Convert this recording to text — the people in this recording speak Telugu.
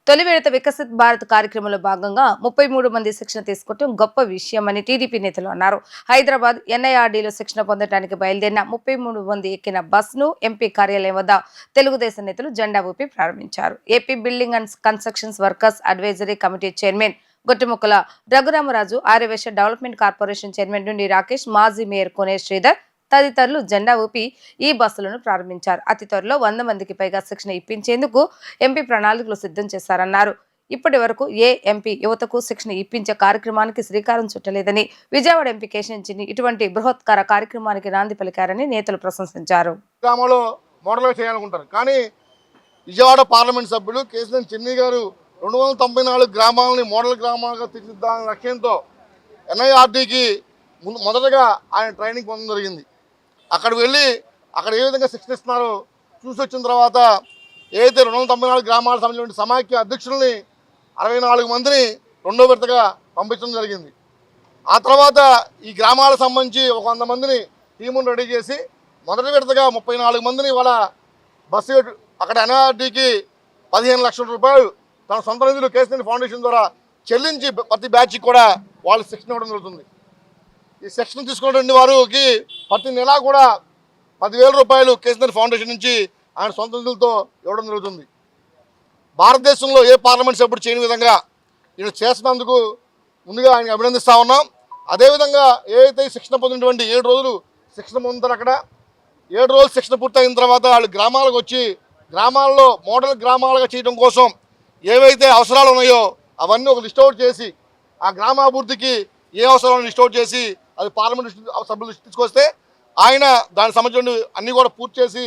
తొలి విడత వికసిత్ భారత్ కార్యక్రమంలో భాగంగా 33 మంది శిక్షణ తీసుకోవడం గొప్ప విషయమని టీడీపీ నేతలు అన్నారు. హైదరాబాద్ ఎన్ఐఆర్డీలో శిక్షణ పొందడానికి బయలుదేరిన 33 మంది ఎక్కిన బస్ను ఎంపీ కార్యాలయం వద్ద తెలుగుదేశం నేతలు జెండా ఊపి ప్రారంభించారు. AP building and constructions workers advisory committee chairman Gottimukkala Raghuramaraju, Aryavysya development corporation chairman నుండి రాకేష్, మాజీ మేయర్ కోనే శ్రీధర్ తదితరులు జెండా ఊపి ఈ బస్సులను ప్రారంభించారు. అతి త్వరలో 100 మందికి పైగా శిక్షణ ఇప్పించేందుకు ఎంపీ ప్రణాళికలు సిద్ధం చేశారన్నారు. ఇప్పటి వరకు ఏ ఎంపీ యువతకు శిక్షణ ఇప్పించే కార్యక్రమానికి శ్రీకారం చుట్టలేదని, విజయవాడ ఎంపీ కేశించిని ఇటువంటి బృహత్కర కార్యక్రమానికి నాంది పలికారని నేతలు ప్రశంసించారు. గ్రామంలో మోడల్గా చేయాలనుకుంటారు, కానీ విజయవాడ పార్లమెంట్ సభ్యులు కేశినేని చిన్ని గారు 294 గ్రామాలని మోడల్ గ్రామాలుగా తీర్చిదిద్దాలనే లక్ష్యంతో ఎన్ఐఆర్డీకి మొదటగా ఆయన ట్రైనింగ్ పొందడం జరిగింది. అక్కడికి వెళ్ళి అక్కడ ఏ విధంగా శిక్షణ ఇస్తున్నారో చూసి వచ్చిన తర్వాత ఏదైతే 294 గ్రామాలకు సంబంధించిన సమాఖ్య అధ్యక్షుల్ని 64 మందిని రెండో విడతగా పంపించడం జరిగింది. ఆ తర్వాత ఈ గ్రామాలకు సంబంధించి ఒక 100 మందిని టీమును రెడీ చేసి మొదటి విడతగా 34 మందిని వాళ్ళ బస్సు అక్కడ ఎన్ఆర్డీకి 15 లక్షల రూపాయలు తన సొంత నిధులు కేశినేని ఫౌండేషన్ ద్వారా చెల్లించి ప్రతి బ్యాచ్కి కూడా వాళ్ళు శిక్షణ ఇవ్వడం జరుగుతుంది. ఈ శిక్షణ తీసుకున్నటువంటి వారికి ప్రతి నెల కూడా 10,000 రూపాయలు కేశినేని ఫౌండేషన్ నుంచి ఆయన సొంత నిధులతో ఇవ్వడం జరుగుతుంది. భారతదేశంలో ఏ పార్లమెంట్ సభ్యుడు చేయని విధంగా ఈయన చేసినందుకు ముందుగా ఆయన అభినందిస్తూ ఉన్నాం. అదేవిధంగా ఏదైతే శిక్షణ పొందినటువంటి 7 రోజులు శిక్షణ పొందుతారు, అక్కడ 7 రోజులు శిక్షణ పూర్తయిన తర్వాత వాళ్ళు గ్రామాలకు వచ్చి గ్రామాల్లో మోడల్ గ్రామాలుగా చేయడం కోసం ఏవైతే అవసరాలు ఉన్నాయో అవన్నీ ఒక లిస్ట్ అవుట్ చేసి ఆ గ్రామాభివృద్ధికి ఏ అవసరాలను లిస్ట్ అవుట్ చేసి అది పార్లమెంట్ సభ్యులు తీసుకొస్తే ఆయన దానికి సంబంధించిన అన్నీ కూడా పూర్తి చేసి